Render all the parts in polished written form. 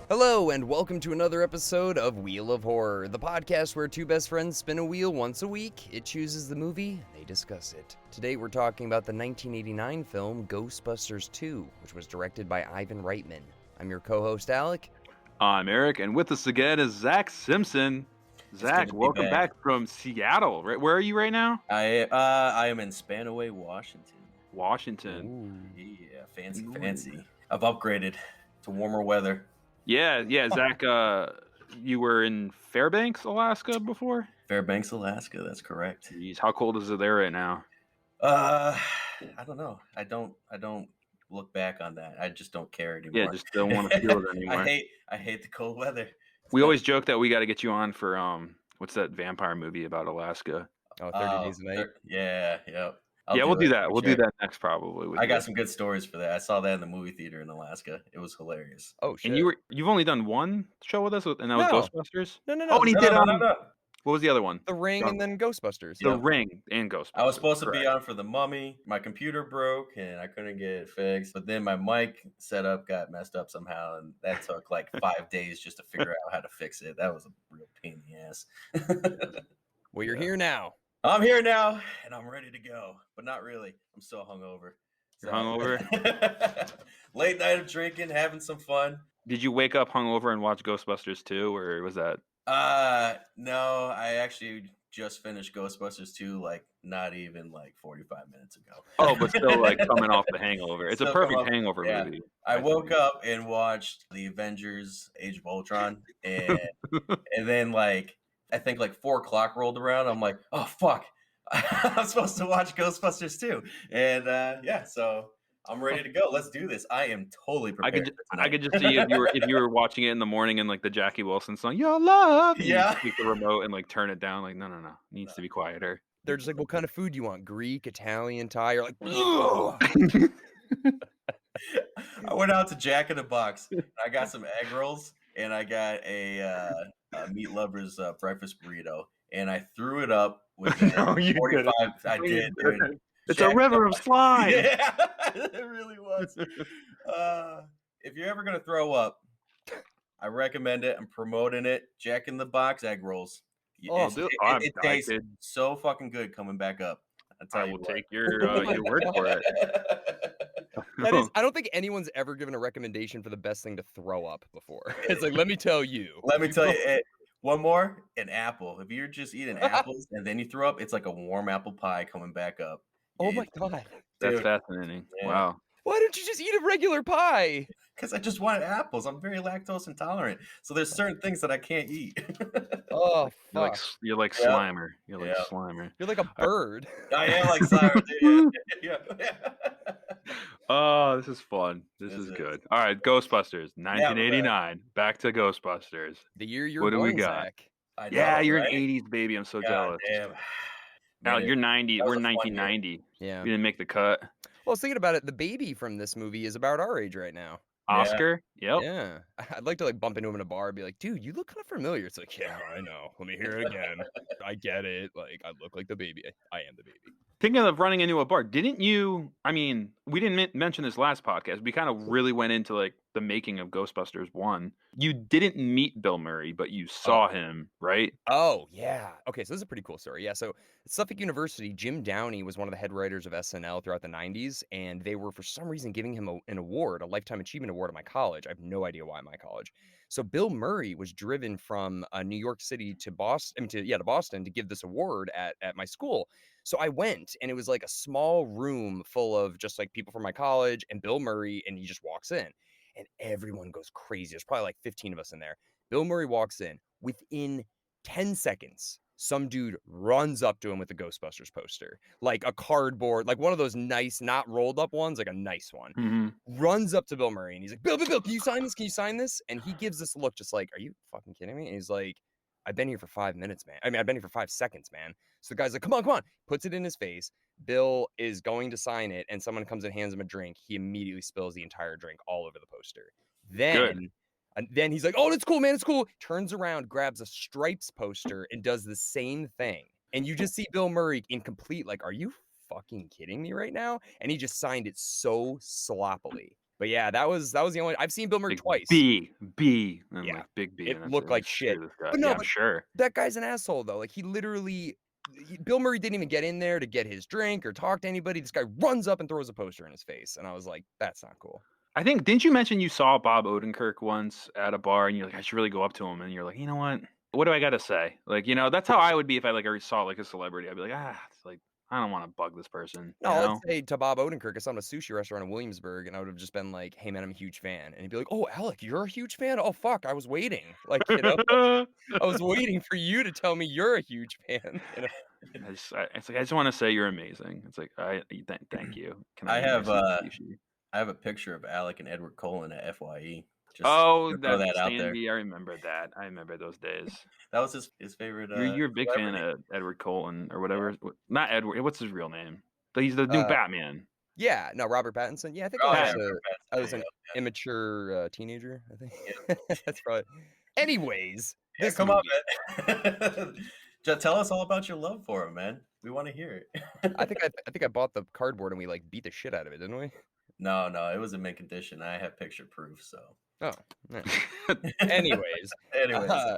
Hello, and welcome to another episode of Wheel of Horror, the podcast where two best friends spin a wheel once a week. It chooses the movie, they discuss it. Today we're talking about the 1989 film Ghostbusters 2, which was directed by Ivan Reitman. I'm your co-host, Alec. I'm Erik, and with us again is Zak Simpson. Zak, welcome back from Seattle. Right, where are you right now? I am in Spanaway, Washington. Washington. Ooh. Yeah, fancy. I've upgraded to warmer weather. Yeah, Zak. You were in Fairbanks, Alaska before? Fairbanks, Alaska. That's correct. Jeez, how cold is it there right now? I don't know. I don't look back on that. I just don't care anymore. Yeah, just don't want to feel it anymore. I hate the cold weather. We always joke that we got to get you on for what's that vampire movie about Alaska? Oh, 30 Days a Night. Yep. We'll do that. We'll do that next probably. I got some good stories for that. I saw that in the movie theater in Alaska. It was hilarious. Oh shit! And you've only done one show with us, and that was Ghostbusters. No. Oh, and he did. No. What was the other one? The Ring and then Ghostbusters. The Ring and Ghostbusters. I was supposed to be on for The Mummy. My computer broke and I couldn't get it fixed. But then my mic setup got messed up somehow, and that took like 5 days just to figure out how to fix it. That was a real pain in the ass. Well, you're here now. I'm here now, and I'm ready to go. But not really. I'm still hungover. You're hungover? Late night of drinking, having some fun. Did you wake up hungover and watch Ghostbusters 2, or was that? No, I actually just finished Ghostbusters 2 not even 45 minutes ago. Oh, but still coming off the hangover. It's a perfect hangover movie. I woke up and watched the Avengers Age of Ultron and then I think 4 o'clock rolled around. I'm like, oh fuck. I'm supposed to watch Ghostbusters 2. And so I'm ready to go. Let's do this. I am totally prepared. I could just see if you were watching it in the morning and the Jackie Wilson song, "Your Love." Yeah. You take the remote and turn it down. No. It needs to be quieter. They're just what kind of food do you want? Greek, Italian, Thai? You're like, ugh. I went out to Jack in the Box. And I got some egg rolls and I got a Meat Lover's breakfast burrito, and I threw it up within 45. I did, dude. It's a river of slime. Yeah, it really was. If you're ever gonna throw up, I recommend it. I'm promoting it. Jack in the Box egg rolls. Oh, dude, it tastes so fucking good coming back up. I will take your word for it. I don't think anyone's ever given a recommendation for the best thing to throw up before. It's let me tell you. One more, an apple. If you're just eating apples and then you throw up, it's like a warm apple pie coming back up. Oh my god. That's fascinating. Yeah. Wow. Why don't you just eat a regular pie? Because I just wanted apples. I'm very lactose intolerant. So there's certain things that I can't eat. Oh, fuck. You're like Slimer. You're like Slimer. You're like a bird. I am like Slimer, dude. Yeah. Oh, this is fun. This is good. All right, Ghostbusters, 1989. Back to Ghostbusters. The year you're born, what do we got? Zach. You're an 80s baby. I'm so jealous. Damn. Now you're 90. We're 1990. Yeah. You didn't make the cut. Well, I was thinking about it. The baby from this movie is about our age right now. Oscar? Yep. Yeah. I'd like to bump into him in a bar and be like, dude, you look kind of familiar. It's like, yeah, I know. Let me hear it again. I get it. I look like the baby. I am the baby. Thinking of running into a bar, didn't you? I mean, we didn't mention this last podcast. We kind of really went into the making of Ghostbusters 1. You didn't meet Bill Murray, but you saw him, right? Oh, yeah. Okay, so this is a pretty cool story. Yeah, so at Suffolk University, Jim Downey was one of the head writers of SNL throughout the 90s, and they were, for some reason, giving him an award, a Lifetime Achievement Award at my college. I have no idea why my college. So Bill Murray was driven from New York City to Boston, to Boston to give this award at my school. So I went, and it was a small room full of just people from my college and Bill Murray, and he just walks in, and everyone goes crazy. There's probably 15 of us in there. Bill Murray walks in. Within 10 seconds, some dude runs up to him with a Ghostbusters poster, a cardboard, one of those nice, not rolled up ones, a nice one. Mm-hmm. Runs up to Bill Murray, and he's like, Bill, can you sign this? Can you sign this? And he gives this look just are you fucking kidding me? And he's like, I've been here for 5 minutes, man. I've been here for 5 seconds, man. So the guy's like, come on. Puts it in his face. Bill is going to sign it, and someone comes and hands him a drink. He immediately spills the entire drink all over the poster. Then he's like, oh, it's cool, man. It's cool. Turns around, grabs a Stripes poster, and does the same thing. And you just see Bill Murray in complete, are you fucking kidding me right now? And he just signed it so sloppily. But yeah, that was the only I've seen Bill Murray Like twice. B. I'm Yeah, like big B, it and that's looked it. Like like screw shit. this guy. But Yeah, no, I'm but sure. that guy's an asshole though. Like Bill Murray didn't even get in there to get his drink or talk to anybody. This guy runs up and throws a poster in his face, and I was like, that's not cool. I think didn't you mention you saw Bob Odenkirk once at a bar, and you're like, I should really go up to him, and you're like, you know what? What do I got to say? Like, that's how I would be if I like already saw like a celebrity. I'd be like, it's like I don't want to bug this person, No, let's say to Bob Odenkirk, I saw him at a sushi restaurant in Williamsburg, and I would have just been like, "Hey man, I'm a huge fan," and he'd be like, "Oh, Alec, you're a huge fan? Oh fuck, I was waiting, like I was waiting for you to tell me you're a huge fan." It's like I just want to say you're amazing. It's like thank you. Can I I eat my have sushi? I have a picture of Alec and Edward Cullen at FYE. Just Oh, to throw that that out there. Sandy, I remember that. I remember those days. That was his favorite You're a big fan celebrity. of Edward Cullen or whatever. Not Edward. What's his real name? But he's the new Uh, Batman. yeah, no, Robert Pattinson. Yeah, I think Oh yeah, Pattinson. I Robert was Pattinson. an immature teenager. I Yeah, think that's probably. Anyways, yeah. this Come on, movie. man. Just tell us all about your love for him, man. We want to hear it. I think I bought the cardboard and we like beat the shit out of it, didn't we? No, it was in mint condition. I have picture proof. So, Oh, nice. Anyways, anyways, uh,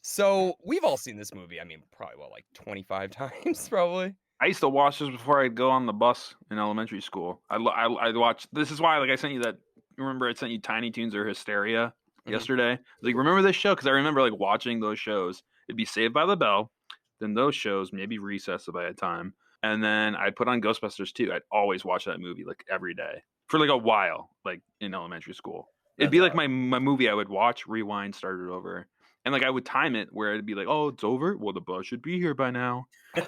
so we've all seen this movie. I mean, probably like 25 times, probably. I used to watch this before I'd go on the bus in elementary school. I'd watch. This is why, like, I sent you that. Remember, I sent you Tiny Toons or Hysteria yesterday. I was like, remember this show? Because I remember like watching those shows. It'd be Saved by the Bell, then those shows, maybe Recess by a time, and then I'd put on Ghostbusters 2. I'd always watch that movie like every day for like a while, like in elementary school. It'd That's be like my movie I would watch, rewind, start it over. And like I would time it where it'd be like, oh, it's over. Well, the bus should be here by now.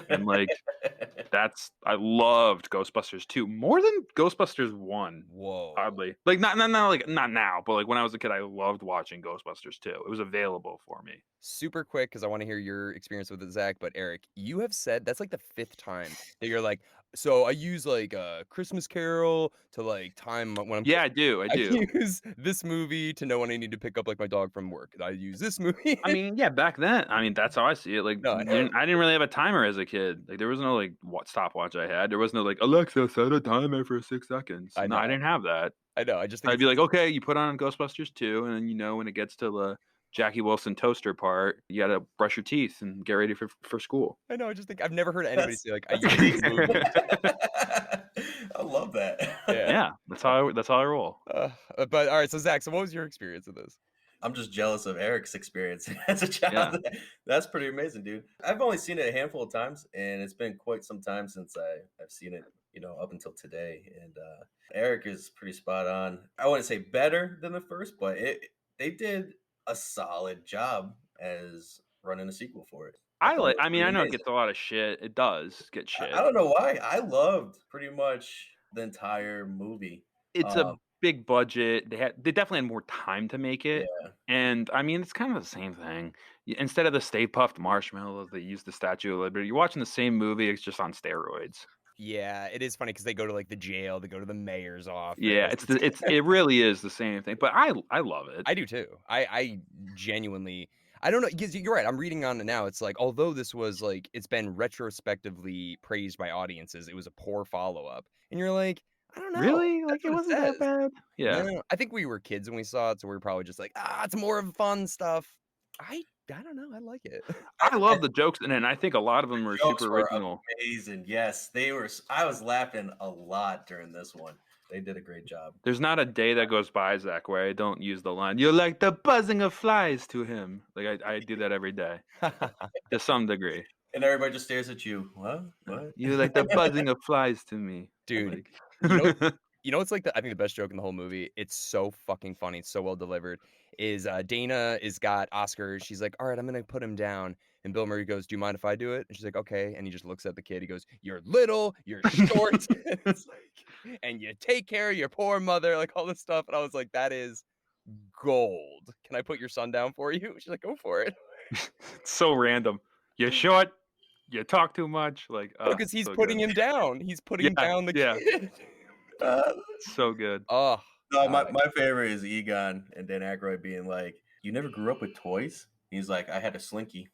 And like I loved Ghostbusters 2 more than Ghostbusters 1. Whoa. Oddly. Like not now, but like when I was a kid, I loved watching Ghostbusters 2. It was available for me. Super quick, because I want to hear your experience with it, Zach. But Eric, you have said that's like the 5th time that you're like, so I use like Christmas Carol to like time when I'm. Yeah, I do. I use this movie to know when I need to pick up like my dog from work. I use this movie. I mean, yeah, back then. I mean, that's how I see it. Like, No, I didn't really have a timer as a kid. Like, there was no like stopwatch I had. There was no like Alexa set a timer for 6 seconds. I No, I know. didn't have that. I know. I just think I'd be like, okay, you put on Ghostbusters 2, and then when it gets to the Jackie Wilson toaster part, you gotta brush your teeth and get ready for school. I know. I just think I've never heard anybody say like I That's use this movie. I love that. Yeah, that's how I roll. But all right. So Zach, so what was your experience of this? I'm just jealous of Eric's experience as a child. Yeah. That's pretty amazing, dude. I've only seen it a handful of times, and it's been quite some time since I've seen it, up until today. And Eric is pretty spot on. I wouldn't say better than the first, but they did a solid job as running a sequel for it. I thought it was know pretty it amazing. gets a lot of shit. It does get shit. I don't know why. I loved pretty much the entire movie. It's a big budget. They definitely had more time to make it. Yeah. And I mean, it's kind of the same thing. Instead of the Stay Puffed Marshmallows, they use the Statue of Liberty. You're watching the same movie. It's just on steroids. Yeah, it is funny because they go to like the jail, they go to the mayor's office. Yeah, it really is the same thing. But I love it. I do too. I genuinely. I don't know. You're right. I'm reading on it now. It's like, although this was like, it's been retrospectively praised by audiences, it was a poor follow up. And you're like, I don't know. Really? That's Like it what wasn't that says. bad? Yeah. No, I think we were kids when we saw it, so we were probably just like, it's more of fun stuff. I don't know. I like it. I love the jokes in it, and I think a lot of them are Jokes super were original. amazing. Yes, they were. I was laughing a lot during this one. They did a great job. There's not a day that goes by, Zach, where I don't use the line, "You're like the buzzing of flies to him." Like I do that every day to some degree. And everybody just stares at you. What? You're like the buzzing of flies to me, Dude. Like, You know, it's like I think the best joke in the whole movie. It's so fucking funny. It's so well delivered. Is Dana is got Oscar. She's like, all right, I'm gonna put him down. And Bill Murray goes, do you mind if I do it? And she's like, okay. And he just looks at the kid. He goes, you're little, you're short, it's like, and you take care of your poor mother, like all this stuff. And I was like, that is gold. Can I put your son down for you? She's like, go for it. it's so random. You're short. You talk too much. Like Because he's so putting good. him down. He's putting down the kid. So good. Oh. No, my favorite is Egon and Dan Aykroyd being like, "You never grew up with toys." He's like, "I had a Slinky,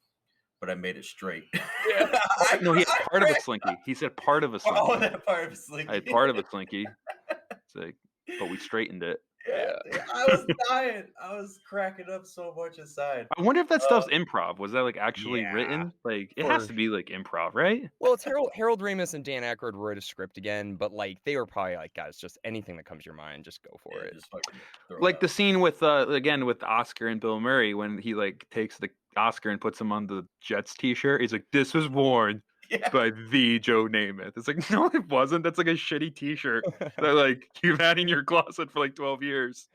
but I made it straight." Yeah. No, he had part of a Slinky. He said part of a Slinky. Oh, that part of a Slinky. I had part of a Slinky. It's like but we straightened it. Yeah, dude, I was dying. I was cracking up so much inside. I wonder if that Uh, stuff's improv. Was that like actually Yeah, written? Like it has for to be like improv, right? well, it's Harold Ramis and Dan Aykroyd wrote a script again, but like they were probably like, guys, just anything that comes to your mind, just go for yeah, it. just fucking throw it Like out. the scene with again with Oscar and Bill Murray when he like takes the Oscar and puts him on the Jets t-shirt. He's like, "This was worn Yeah. by the Joe Namath." It's like, no, it wasn't. That's like a shitty t-shirt that like you've had in your closet for like 12 years.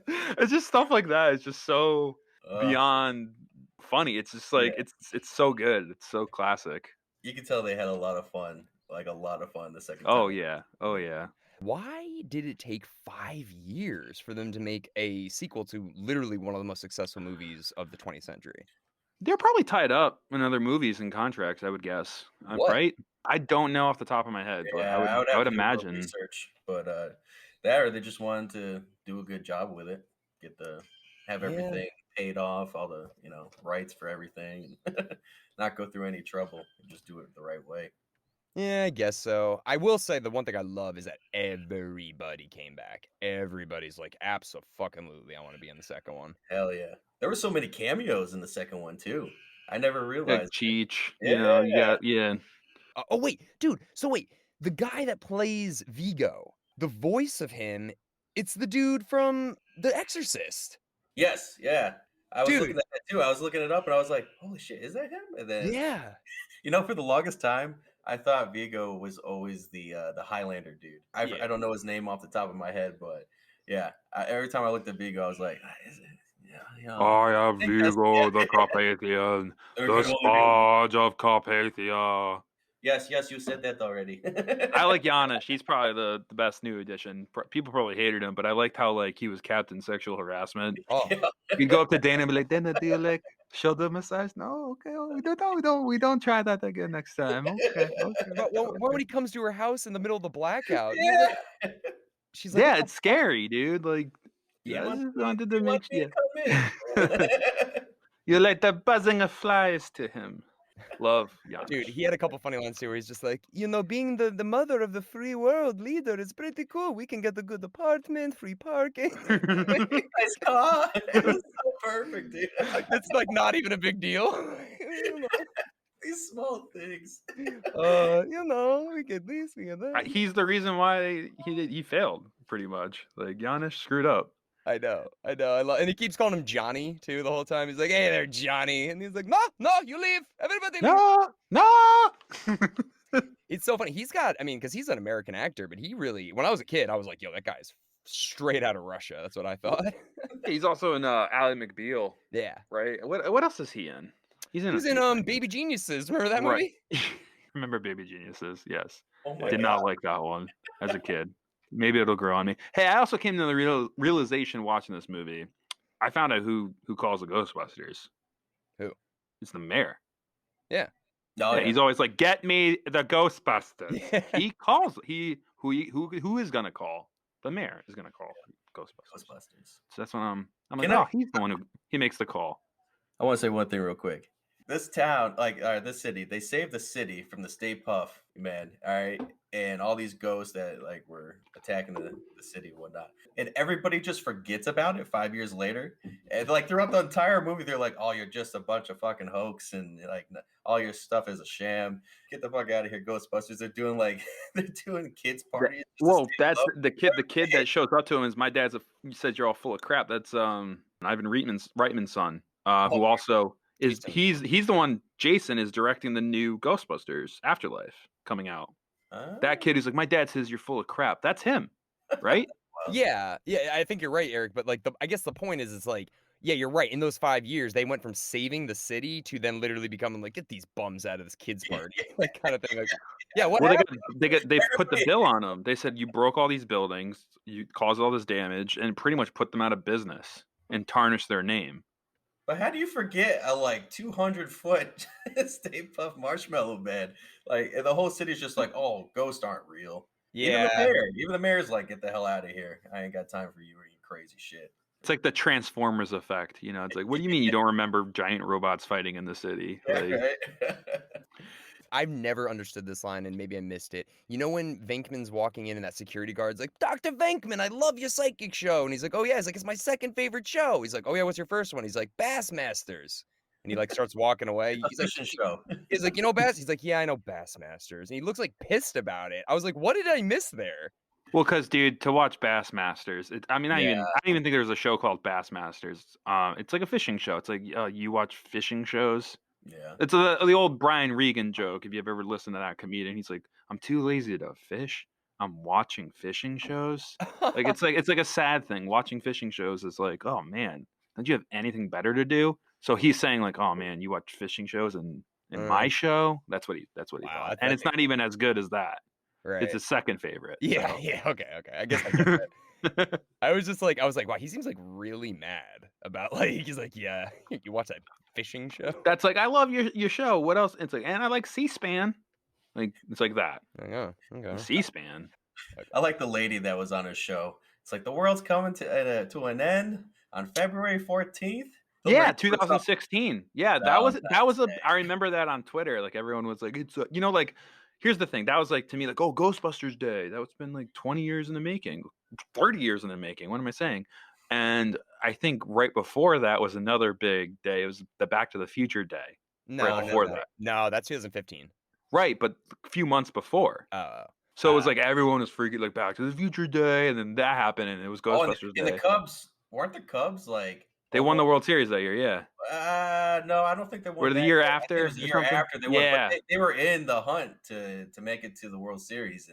It's just stuff like that. It's just so Uh, beyond funny. It's just like yeah. it's so good. It's so classic. You can tell they had a lot of fun. Like a lot of fun the second Oh time. yeah. Oh yeah. Why did it take 5 years for them to make a sequel to literally one of the most successful movies of the 20th century? They're probably tied up in other movies and contracts, I would guess. What? Right? I don't know off the top of my head, but Yeah, I would I have would to do a little imagine. research, but that or they just wanted to do a good job with it, have Yeah. everything paid off, all the rights for everything, and not go through any trouble, and just do it the right way. Yeah, I guess so. I will say the one thing I love is that everybody came back. Everybody's like, abso-fucking-lutely, I want to be in the second one. Hell yeah, there were so many cameos in the second one too. I never Like realized it. Cheech, you Yeah, got yeah. Oh, wait, dude. So wait, the guy that plays Vigo, the voice of him, it's the dude from The Exorcist. yes, yeah. I was looking Dude, at that too. I was looking it up, and I was like, "Holy shit, is that him?" And then, yeah. for the longest time, I thought Vigo was always the Highlander dude. I Yeah. don't know his name off the top of my head, but yeah, every time I looked at Vigo, I was like, "Is it? Yeah, I am I think that's Vigo the Carpathian, there the could only be one." Sponge of Carpathia. Yes, yes, you said that already. I like Giannis. He's probably the best new addition. People probably hated him, but I liked how like he was Captain Sexual Harassment. Oh, Yeah. You'd go up to Dana and be like, "Dana, do you like shoulder massage?" No, okay, oh, we don't try that again next time. Okay, okay, but when okay. he comes to her house in the middle of the blackout, and Yeah. she's like, what Yeah, the it's fuck? scary, dude. Like, Do Yeah. you I want just me? wanted Do to you want make me you. to come in? You like the buzzing of flies to him. Love Dude, Giannis. he had a couple funny lines too where he's just like, being the mother of the free world leader is pretty cool. We can get a good apartment, free parking. Nice car. It was so perfect, dude. It's like not even a big deal. These small things. We get this, we get that. He's the reason why he failed pretty much. Like Giannis screwed up. I know. And he keeps calling him Johnny too the whole time. He's like, "Hey there, Johnny," and he's like, "No, no, you leave. Everybody leave." No. It's so funny. Because he's an American actor, but he really, when I was a kid, I was like, "Yo, that guy's straight out of Russia." That's what I thought. He's also in Ally McBeal, Yeah, right? What else is he in? He's in he a was few in things. Baby Geniuses. Remember that Right. movie? Remember Baby Geniuses? Yes. Oh my Did god. not like that one as a kid. Maybe it'll grow on me. Hey, I also came to the realization watching this movie. I found out who calls the Ghostbusters. Who? It's the mayor. Yeah. Oh, Yeah, yeah. he's always like, "Get me the Ghostbusters." Yeah. He calls who is gonna call? The mayor is gonna call Ghostbusters. Ghostbusters. So that's when I'm like, Can I- oh, he's the one who he makes the call. I want to say one thing real quick. This town, this city, they saved the city from the Stay Puff man, all right, and all these ghosts that like were attacking the city and whatnot, and everybody just forgets about it 5 years later, and like throughout the entire movie, they're like, "Oh, you're just a bunch of fucking hoax, and like all your stuff is a sham. Get the fuck out of here, Ghostbusters." They're doing they're doing kids parties. just to Well, stay that's up. the kid. The kid that shows up to him is my dad's. You said you're all full of crap. That's Ivan Reitman's son. Who also is Jason. he's the one. Jason is directing the new Ghostbusters Afterlife coming out. That kid who's like, my dad says you're full of crap. That's him, right? Yeah, I think you're right, Eric. But like, I guess the point is, it's like, yeah, you're right. In those 5 years, they went from saving the city to then literally becoming like, get these bums out of this kids' party, like kind of thing. Like, yeah, what Well, happened? they put the bill on them. They said you broke all these buildings, you caused all this damage, and pretty much put them out of business and tarnished their name. But how do you forget a 200-foot Stay Puft Marshmallow Man? Like and the whole city's just like, oh, ghosts aren't real. Yeah, Even the mayor's like, get the hell out of here. I ain't got time for you or your crazy shit. It's like the Transformers effect. It's like, what do you mean you don't remember giant robots fighting in the city? Yeah, Like, right? I've never understood this line, and maybe I missed it. You know when Venkman's walking in and that security guard's like, "Dr. Venkman, I love your psychic show." And he's like, "Oh yeah." He's like, "It's my second favorite show." He's like, "Oh yeah, what's your first one?" He's like, "Bassmasters." And he like starts walking away. The fishing show. He's like, "You know Bass?" He's like, "Yeah, I know Bassmasters." And he looks like pissed about it. I was like, "What did I miss there?" Well, because dude, to watch Bassmasters, I mean, Yeah. I didn't even think there was a show called Bassmasters. It's like a fishing show. It's like you watch fishing shows. Yeah. It's the old Brian Regan joke. If you've ever listened to that comedian, he's like, "I'm too lazy to fish. I'm watching fishing shows." Like it's like a sad thing. Watching fishing shows is like, oh man, don't you have anything better to do? So he's saying like, oh man, you watch fishing shows and in my show. That's what he Wow, thought, and it's not even as good as that. It's right. his second favorite. Yeah, So. yeah, okay. I guess I get that. I was like, wow, he seems like really mad about like he's like, yeah, you watch that fishing show? That's like, I love your show. What else? It's like, and I like C-SPAN. Like it's like that. Like, oh, okay. C-SPAN. I like the lady that was on his show. It's like the world's coming to an end on February 14th. Yeah, 2016. Yeah, that was a. Day. I remember that on Twitter. Like everyone was like, it's like. Here's the thing. That was like to me like, oh, Ghostbusters Day. That's been like 20 years in the making, 30 years in the making. What am I saying? And I think right before that was another big day. It was the Back to the Future Day. Right before that. No, that's 2015. Right, but a few months before. So it was like everyone was freaking like Back to the Future Day, and then that happened, and it was Ghostbusters Day. And the Cubs weren't the Cubs like they won the World Series that year, yeah. No, I don't think they won. Or the year after? It was the year after they won. But they were in the hunt to make it to the World Series,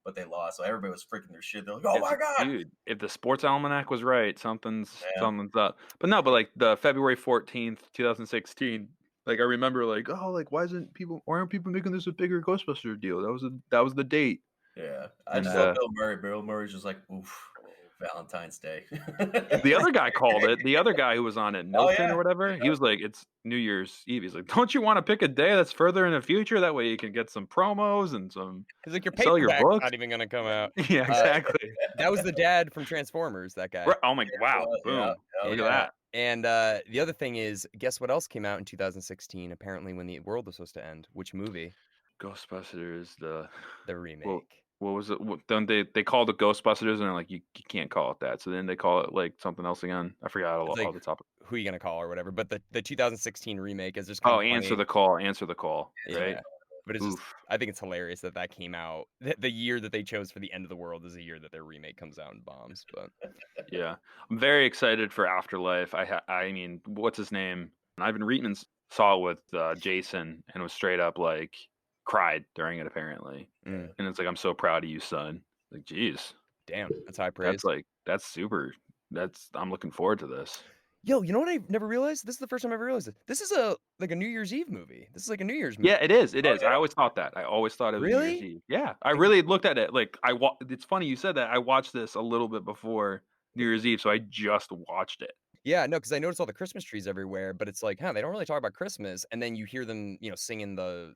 but they lost. So everybody was freaking their shit. They're like, "Oh my god, dude! If the Sports Almanac was right, something's up." But no, but like the February 14th, 2016. Like I remember, like, oh, like why aren't people making this a bigger Ghostbuster deal? That was the date. Yeah, I just love Bill Murray. Bill Murray's just like, oof, Valentine's Day. The other guy called it. The other guy who was on it, Milton or whatever, he was like, it's New Year's Eve. He's like, don't you want to pick a day that's further in the future? That way you can get some promos and some. He's like, your paperback's not even gonna come out. Yeah, exactly. That was the dad from Transformers. That guy. Right. Oh my! Wow! Boom! Look at that. And the other thing is, guess what else came out in 2016? Apparently, when the world was supposed to end. Which movie? Ghostbusters, the remake. Well, what was it? Then they called it Ghostbusters, and they're like, you can't call it that. So then they call it like something else again. I forgot all the topic. Who are you gonna call or whatever? But the 2016 remake is just answer the call, right? Yeah. But it's just, I think it's hilarious that came out. The year that they chose for the end of the world is the year that their remake comes out and bombs. But yeah, I'm very excited for Afterlife. I mean, what's his name? Ivan Reitman saw it with Jason and was straight up like cried during it apparently. And it's like, I'm so proud of you, son. Like, geez, damn, that's high praise. That's super. I'm looking forward to this. Yo, you know what I never realized? This is the first time I ever realized it. This is a New Year's Eve movie. This is like a New Year's movie. Yeah, it is. It is. Yeah. I always thought that. I always thought it was New Year's Eve. Yeah, I really looked at it. Like it's funny you said that. I watched this a little bit before New Year's Eve, so I just watched it. Yeah, no, because I noticed all the Christmas trees everywhere, but it's like, they don't really talk about Christmas, and then you hear them, singing the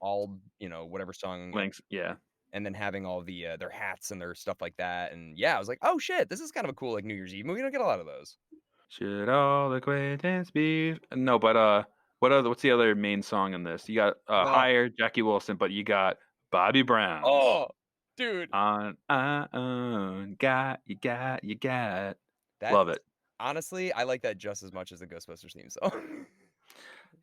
old, whatever song. Links, yeah. And then having all the their hats and their stuff like that, and yeah, I was like, oh shit, this is kind of a cool like New Year's Eve movie. You don't get a lot of those. Should all acquaintance be? No, but what's the other main song in this? You got Higher, Jackie Wilson, but you got Bobby Brown. Oh, dude. On got. Love it. Honestly, I like that just as much as the Ghostbusters theme song.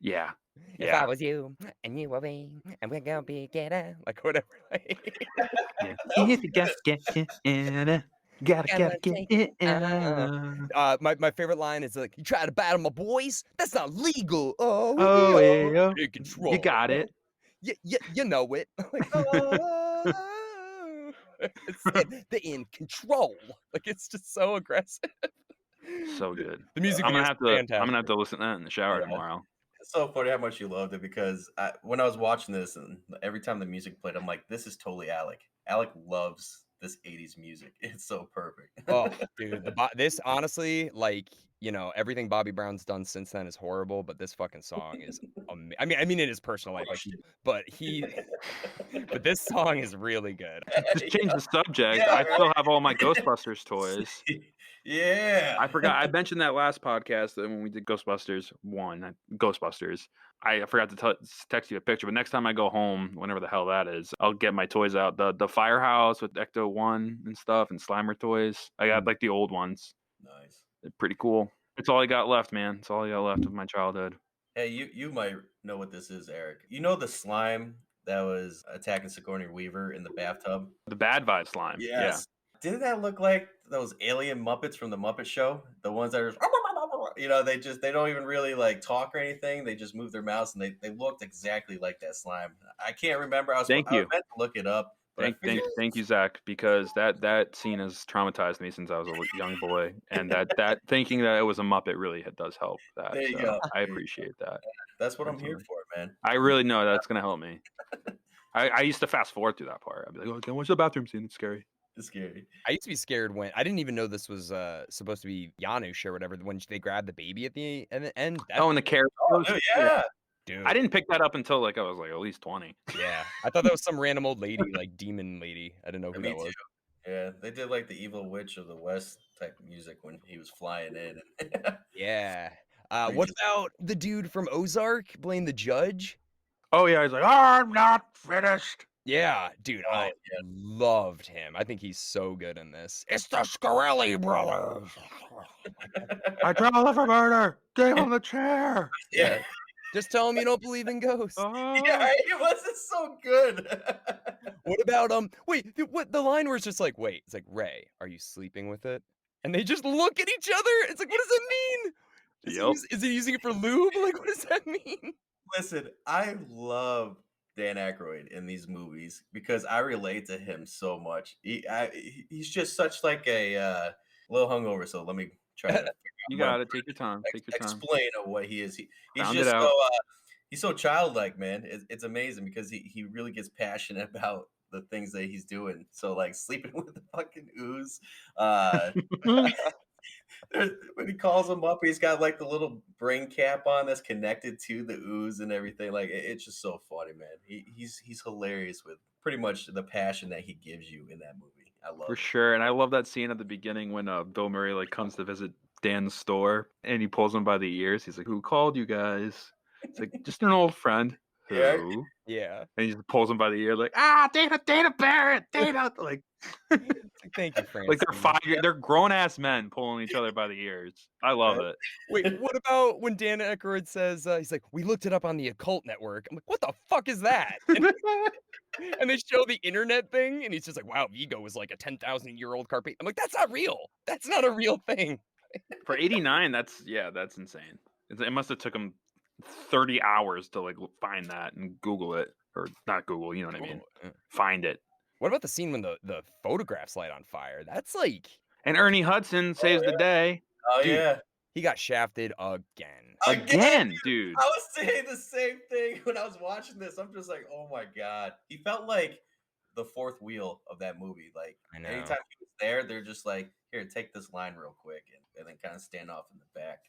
Yeah. If I was you and you were me and we're gonna be together, like whatever. Yeah. If you gotta get in. Gotta get in. My favorite line is like, you try to battle my boys? That's not legal. Yeah. In control. You got it. You know it. Like, they're in control. Like it's just so aggressive. So good. The music. I'm gonna have to listen to that in the shower tomorrow. It's so funny how much you loved it because when I was watching this and every time the music played, I'm like, this is totally Alec. Alec loves this 80s music. It's so perfect. Oh, dude, this honestly, like, everything Bobby Brown's done since then is horrible, but this fucking song is amazing. I mean, in his personal life, like, but but this song is really good. Just change the subject. Yeah, I right. still have all my Ghostbusters toys. Yeah. I forgot. I mentioned that last podcast that when we did Ghostbusters 1, Ghostbusters. I forgot to text you a picture, but next time I go home, whenever the hell that is, I'll get my toys out. The Firehouse with Ecto 1 and stuff and Slimer toys. I got like the old ones. Nice. They're pretty cool. It's all I got left, man. It's all I got left of my childhood. Hey, you might know what this is, Eric. You know the slime that was attacking Sigourney Weaver in the bathtub? The Bad Vibe slime. Yeah. Yes. Didn't that look like those alien Muppets from the Muppet Show? The ones that are, they don't even really like talk or anything. They just move their mouths and they looked exactly like that slime. I can't remember. Thank I you. was meant to look it up. But Thank you, Zach, because that scene has traumatized me since I was a young boy, and that thinking that it was a Muppet really does help. That There you so go. I appreciate that. That's what I'm here for, man. I really know that's gonna help me. I used to fast forward through that part. I'd be like, "Oh, can I watch the bathroom scene? It's scary." It's scary. I used to be scared when I didn't even know this was supposed to be Janusz or whatever when they grabbed the baby at the end. Oh, and the carrot. Oh, dude, yeah. Dude. I didn't pick that up until like I was like at least 20. Yeah, I thought that was some random old lady, like demon lady. I didn't know who Me that was. too. Yeah, they did like the Evil Witch of the West type music when he was flying in. Yeah. What about the dude from Ozark playing the judge? Oh yeah, he's like, I'm not finished. Yeah, dude, I loved him. I think he's so good in this. It's the Scarelli brothers. I trial for murder. Gave him the chair. Yeah. Just tell him you don't believe in ghosts. Yeah, it wasn't so good. What about wait, what the line where it's just like, wait, it's like, Ray, are you sleeping with it? And they just look at each other. It's like, what does that mean? Is he using it for lube? Like, what does that mean? Listen, I love Dan Aykroyd in these movies because I relate to him so much. He's just such like a little hungover. So let me try to. You got it. Take your time. Take your time. Explain what he is. He's Found just it out. he's so childlike, man. It's amazing because he really gets passionate about the things that he's doing. So like sleeping with the fucking ooze. When he calls him up, he's got like the little brain cap on that's connected to the ooze and everything. Like it's just so funny, man. He's hilarious with pretty much the passion that he gives you in that movie. I love For it. sure. And I love that scene at the beginning when Bill Murray like comes to visit Dan's store and he pulls him by the ears. He's like, "Who called you guys?" It's like, "Just an old friend." Yeah. Who? Yeah. And he just pulls him by the ear, like, Dana Barrett, Dana. Like, thank you, Francis. like they're grown ass men pulling each other by the ears. I love it. Wait, what about when Dan Aykroyd says he's like, we looked it up on the occult network? I'm like, what the fuck is that? And they show the internet thing, and he's just like, wow, Vigo was like a 10,000-year-old carpet. I'm like, that's not real. That's not a real thing. For 89, that's insane. It must have took him 30 hours to like find that and Google it, or not Google, you know what I mean? Find it. What about the scene when the photographs light on fire? That's like. And Ernie Hudson saves the day. Oh Dude, yeah. He got shafted again. Again, dude. I was saying the same thing when I was watching this. I'm just like, oh my god. He felt like the fourth wheel of that movie. Like I know. anytime he was there, they're just like, here, take this line real quick, and then kind of stand off in the back.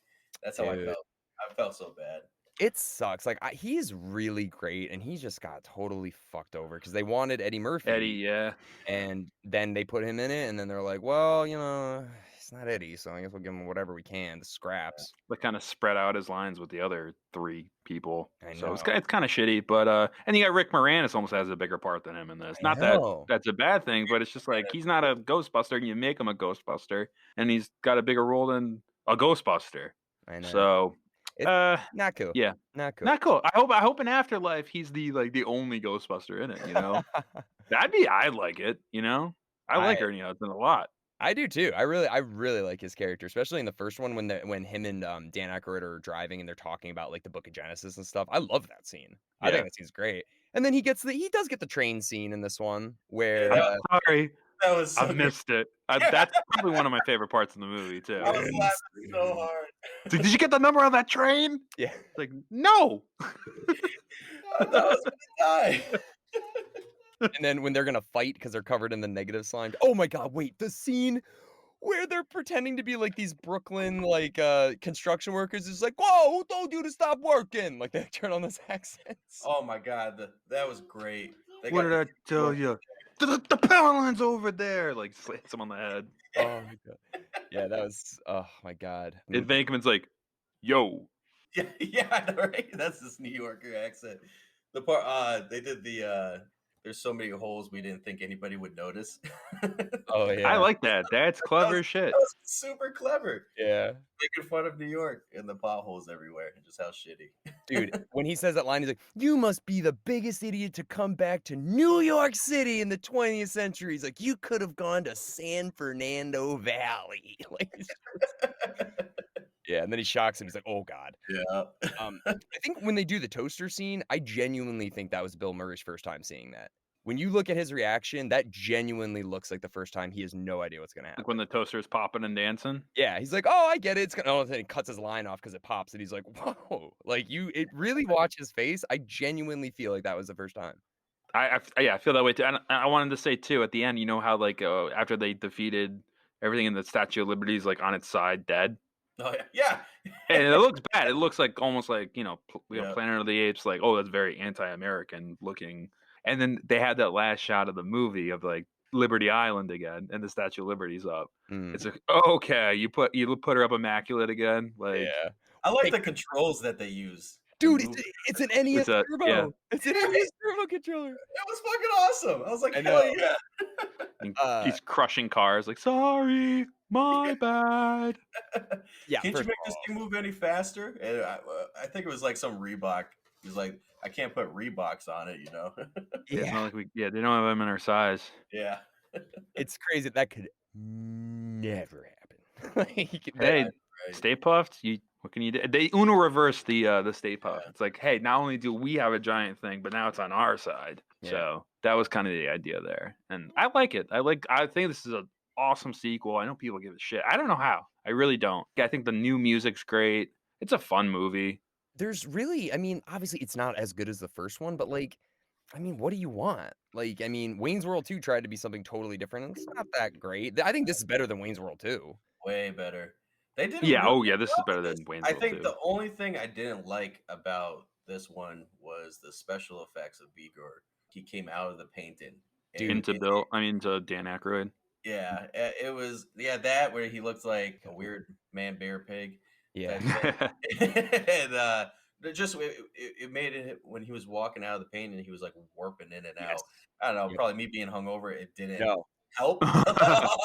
That's how I Dude. felt. I felt so bad. It sucks. Like he's really great, and he just got totally fucked over because they wanted Eddie Murphy. Eddie, yeah. And then they put him in it, and then they're like, well, it's not Eddie, so I guess we'll give him whatever we can, the scraps. Like kind of spread out his lines with the other three people. I So it's know. kind of shitty, but and you got Rick Moranis almost has a bigger part than him in this. I Not know. that's a bad thing, but it's just like he's not a Ghostbuster, and you make him a Ghostbuster, and he's got a bigger role than a Ghostbuster. I know. So not cool. Yeah, Not cool. not cool. I hope in Afterlife he's the only Ghostbuster in it. I'd like it. I like Ernie Hudson a lot. I do too. I really like his character, especially in the first one when him and Dan Aykroyd are driving and they're talking about like the Book of Genesis and stuff. I love that scene. I think that scene's great. And then he does get the train scene in this one where Sorry, that was so I missed it. That's probably one of my favorite parts in the movie too. I was laughing so hard. It's like, did you get the number on that train? Yeah. It's like, no. I thought I was gonna die. And then when they're gonna fight because they're covered in the negative slime. Oh my god, wait, the scene where they're pretending to be like these Brooklyn like construction workers. It's like, whoa, who told you to stop working? Like they turn on those accents. Oh my god, that was great. They What got did the I tell you? The power line's over there. Like slams him on the head. Oh my god. Yeah, that was oh my god. And Venkman's like, "Yo." Yeah, yeah, I know, right? That's this New Yorker accent. The part they did the there's so many holes we didn't think anybody would notice. Oh I yeah. like that. That's clever as shit. That was super clever. Yeah. Making fun of New York and the potholes everywhere and just how shitty. Dude, when he says that line, he's like, "You must be the biggest idiot to come back to New York City in the 20th century." He's like, "You could have gone to San Fernando Valley." Like, yeah, and then he shocks him. He's like, "Oh God." Yeah. I think when they do the toaster scene, I genuinely think that was Bill Murray's first time seeing that. When you look at his reaction, that genuinely looks like the first time he has no idea what's gonna Like happen. when the toaster's popping and dancing. Yeah, he's like, "Oh, I get it. It's gonna." Oh, and then he cuts his line off because it pops, and he's like, "Whoa!" Like it really watch his face. I genuinely feel like that was the first time. I feel that way too. And I wanted to say too at the end, you know how like after they defeated everything in the Statue of Liberty is like on its side dead, Oh yeah. and it looks bad. It looks like almost like Yeah. Planet of the Apes. Like, oh, that's very anti-American looking. And then they had that last shot of the movie of like Liberty Island again, and the Statue of Liberty's up. Mm, It's like, okay, you put her up immaculate again, like. yeah. I like Hey, the controls that they use. dude, Move. it's an NES Yeah. Turbo. It's an NES Turbo controller. It was fucking awesome. I was like, I hell know. yeah. And Uh, he's crushing cars. Like, sorry, my bad. yeah. Can't you First make of this all, thing move any faster? And I think it was like some Reebok. He's like, I can't put Reeboks on it, you know? It's yeah, not like they don't have them in our size. Yeah. it's crazy. That could never happen. Like, Hey, Right. Stay Puffed. What can you do? They Uno reversed the Stay Puft. Yeah. It's like, hey, not only do we have a giant thing, but now it's on our side. Yeah. So that was kind of the idea there, and I like it. I think this is an awesome sequel. I know people give a shit. I don't know how. I really don't. I think the new music's great. It's a fun movie. there's really, I mean, obviously it's not as good as the first one, but like, I mean, what do you want? Like, I mean, Wayne's World 2 tried to be something totally different, and it's not that great. I think this is better than Wayne's World 2. Way better. They did a Yeah. really Oh good yeah. This is job better with than Wayne's I World think 2. the only thing I didn't like about this one was the special effects of Bigor. He came out of the painting. Dude, And Into Dan Aykroyd. yeah, it was that where he looked like a weird man bear pig. Yeah. And it made it when he was walking out of the painting, he was like warping in and out. Yes. I don't know, Yep. probably me being hungover, it didn't No. help. No.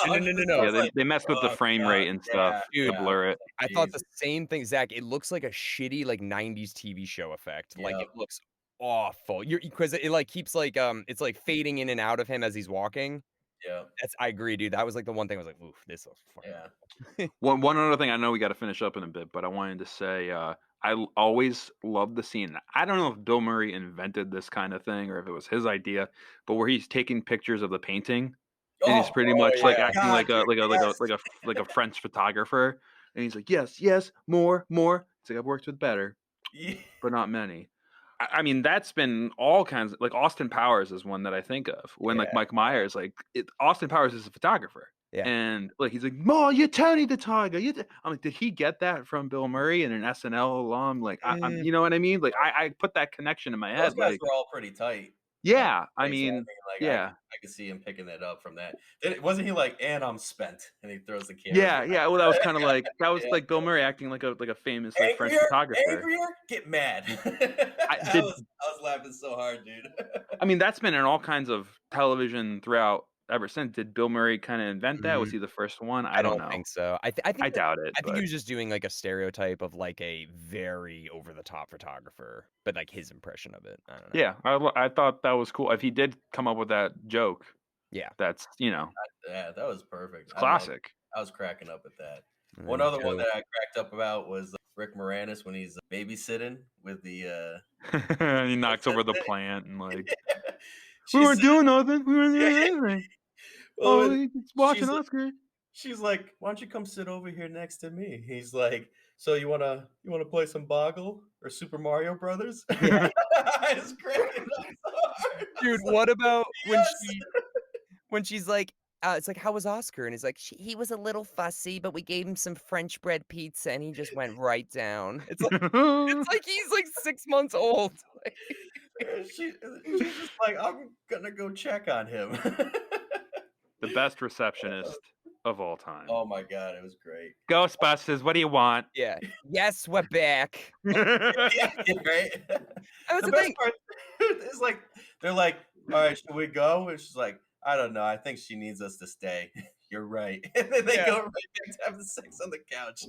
Yeah, they messed with the frame rate and stuff Dude, to blur it. I thought the same thing, Zach. It looks like a shitty like 90s TV show effect. Like Yep. it looks awful. You're because it like keeps like it's like fading in and out of him as he's walking. Yeah, I agree, dude. That was like the one thing I was like, oof, this looks fucking yeah. One other thing, I know we got to finish up in a bit, but I wanted to say always loved the scene. I don't know if Bill Murray invented this kind of thing or if it was his idea, but where he's taking pictures of the painting and he's pretty much like acting God, like a French photographer, and he's like, yes, more. It's like, I've worked with better, Yeah. but not many. I mean, that's been all kinds of, like Austin Powers is one that I think of when like Mike Myers, like Austin Powers is a photographer. Yeah. And like he's like, "Ma, you're Tony the Tiger." I'm like, did he get that from Bill Murray and an SNL alum? Like, I'm, you know what I mean? Like, I put that connection in my Those head. guys Like, were all pretty tight. yeah, I Like, mean, like, yeah, I could see him picking that up from that. Wasn't he like, and I'm spent, and he throws the camera? yeah. Well, that was kind of like like Bill Murray acting like a famous like, French photographer. Angrier, get mad. I was laughing so hard, dude. I mean, that's been in all kinds of television throughout ever since. Did Bill Murray kind of invent that? Was he the first one? I don't know. think so. I think I doubt it. I think he was just doing like a stereotype of like a very over the top photographer, but like his impression of it. I don't know. Yeah, I thought that was cool. If he did come up with that joke, Yeah. that's Yeah, that was perfect. classic. I was cracking up at that. And One then other one Joe- that I cracked up about was Rick Moranis when he's babysitting with the. He knocks over the plant and like, She's- we weren't doing nothing. We weren't doing anything. well, Oh, he's watching she's like- Oscar. She's like, "Why don't you come sit over here next to me?" He's like, "So you wanna play some Boggle or Super Mario Brothers?" Yeah. I was cracking up so hard. I Dude, was like, what about yes. when she's like, it's like, "How was Oscar?" And he's like, "He was a little fussy, but we gave him some French bread pizza, and he just went right down." It's like he's, like, 6 months old. Like She's just like, "I'm gonna go check on him." The best receptionist of all time. Oh my god, it was great. Ghostbusters, what do you want? yeah. "Yes, we're back." Yeah, right? And that's The the best thing. part is, like, they're like, "Alright, should we go?" And she's like, "I don't know, I think she needs us to stay." "You're right." And then they Yeah. go right back to having sex on the couch.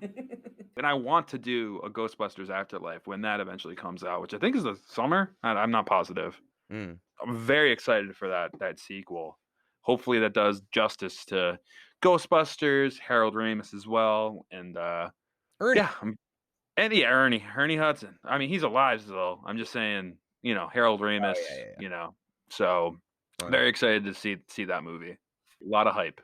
And I want to do a Ghostbusters Afterlife when that eventually comes out, which I think is the summer. I'm not positive. Mm. I'm very excited for that sequel. Hopefully that does justice to Ghostbusters, Harold Ramis as well, and Ernie. yeah, Ernie Hudson. I mean, he's alive still. I'm just saying, Harold Oh, Ramis, yeah. So Right. very excited to see that movie. A lot of hype.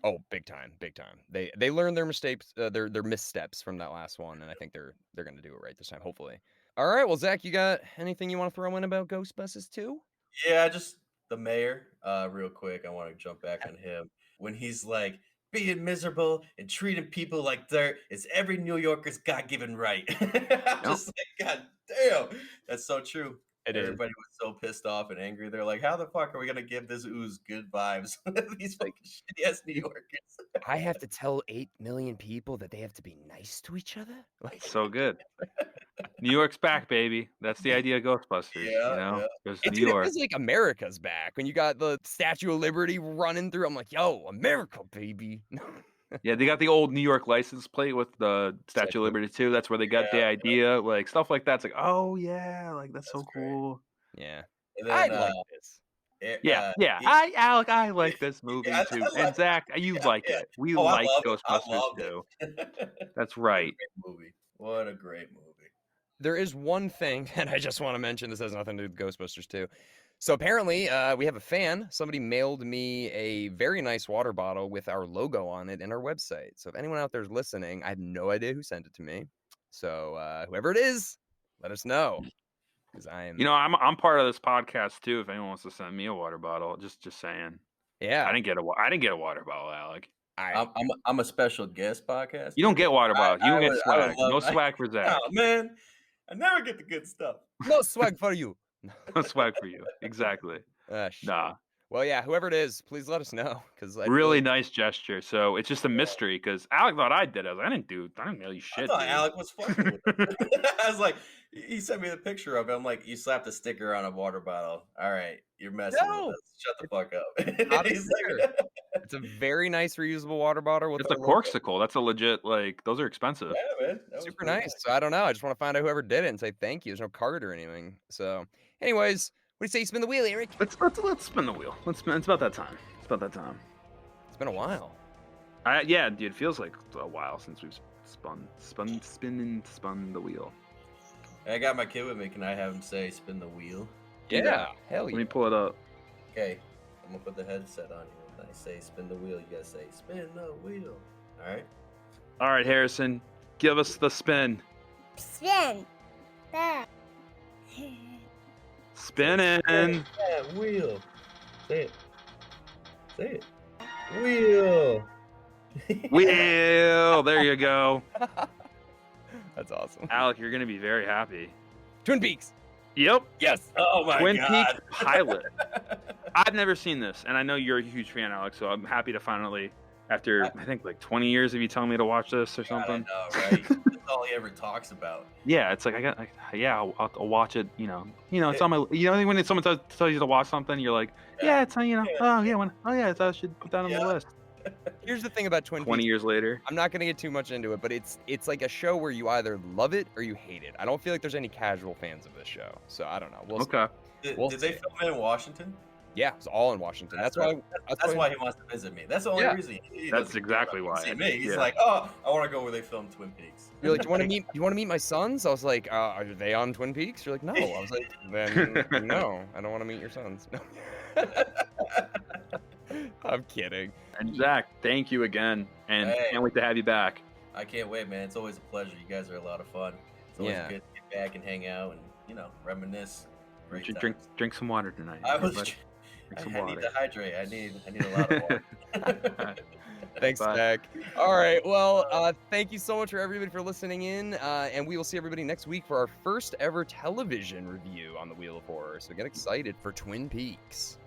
Oh, big time, big time. They learned their mistakes, their missteps from that last one, and I think they're gonna do it right this time, hopefully. All right, well, Zach, you got anything you want to throw in about Ghostbusters 2? Yeah, just the mayor, real quick, I wanna jump back on him. When he's like, "Being miserable and treating people like dirt is every New Yorker's God-given right." I'm Yep. just like, "God damn." That's so true. It is. Everybody was so pissed off and angry. They're like, "How the fuck are we gonna give this ooze good vibes?" These Like, fucking shitty-ass New Yorkers. I have to tell 8 million people that they have to be nice to each other? Like, So good. New York's back, baby. That's the idea of Ghostbusters. Yeah, yeah. There's it New dude, it York. feels like America's back. When you got the Statue of Liberty running through, I'm like, "Yo, America, baby." Yeah, they got the old New York license plate with the Statue of Liberty too. That's where they got the Yeah, idea, like stuff like that. It's like, oh yeah, like that's that's so great. cool. Yeah. And I then, like this. Yeah, yeah. he Alec, I like this movie yeah, too, I and like Zach, you yeah, like yeah. it. We Oh, I like love it. I Ghostbusters loved too. it. That's What a right. great movie. What a great movie. There is one thing, and I just want to mention this has nothing to do with Ghostbusters 2. So apparently, we have a fan. Somebody mailed me a very nice water bottle with our logo on it in our website. So if anyone out there is listening, I have no idea who sent it to me. So whoever it is, let us know. Because I am, I'm part of this podcast too. If anyone wants to send me a water bottle, just saying. yeah, I didn't get a water bottle, Alec. I, I'm a special guest podcast. You don't get water bottles. You don't get I would swag. love No swag for Zach. Oh, man. I never get the good stuff. no swag for you. No swag for you. Exactly. Shit. Nah. Well, yeah, whoever it is, please let us know. Because I Really nice gesture. So it's just a mystery because Alec thought I did it. I didn't mail you I shit, thought dude. Alec was fucking with him. I was like, he sent me the picture of it. I'm like, you slapped a sticker on a water bottle. All right, you're messing No, with us. Shut the fuck not up. a He's sticker. like, It's a very nice reusable water bottle with It's a our logo. corksicle. That's a legit, like, those are expensive. yeah, man, that was Super pretty nice. So I don't know. I just want to find out whoever did it and say thank you. There's no card or anything. So, anyways, what do you say you spin the wheel, Eric? Let's spin the wheel. It's about that time. It's about that time. It's been a while. Yeah, dude, it feels like a while since we've spun the wheel. I got my kid with me. Can I have him say "spin the wheel"? Yeah, hell Let yeah. me pull it up. Okay, I'm gonna put the headset on you. When I say "spin the wheel," you gotta say "spin the wheel." All right. All right, Harrison, give us the spin. Spin. There. Spinning. Yeah, wheel. Say it. Say it. Wheel. Wheel. There you go. That's awesome. Alec, you're going to be very happy. Twin Peaks. Yep. Yes. Oh my Twin god. Peaks pilot. I've never seen this, and I know you're a huge fan, Alex, so I'm happy to finally, after, I think, like 20 years of you telling me to watch this or God, I something. know, right? That's all he ever talks about. Yeah, it's like, I'll watch it, it's on my, when someone tells you to watch something, you're like, yeah, it's on, I should put that on the list. Here's the thing about Twin 20 Peaks. years later. I'm not gonna get too much into it, but it's like a show where you either love it or you hate it. I don't feel like there's any casual fans of this show, so I don't know. We'll see. Okay. Did, We'll did they see. film it in Washington? Yeah, it's all in Washington. That's why. That's why he wants to visit me. That's the only Yeah. reason. He That's doesn't exactly care about why. See me. He's Yeah. like, oh, I want to go where they filmed Twin Peaks. You're like, do you want to meet my sons? I was like, are they on Twin Peaks? You're like, no. I was like, then no, I don't want to meet your sons. No. I'm kidding. And Zach, thank you again, and Hey. can't wait to have you back. I can't wait, man. It's always a pleasure. You guys are a lot of fun. It's always Yeah. good to get back and hang out and reminisce. Great Drink, times. drink some water tonight. I was, everybody. Drink some I need water. to hydrate. I need a lot of water. Thanks, Bye. Zach. All right. Well, thank you so much for everybody for listening in. And we will see everybody next week for our first ever television review on the Wheel of Horror. So get excited for Twin Peaks.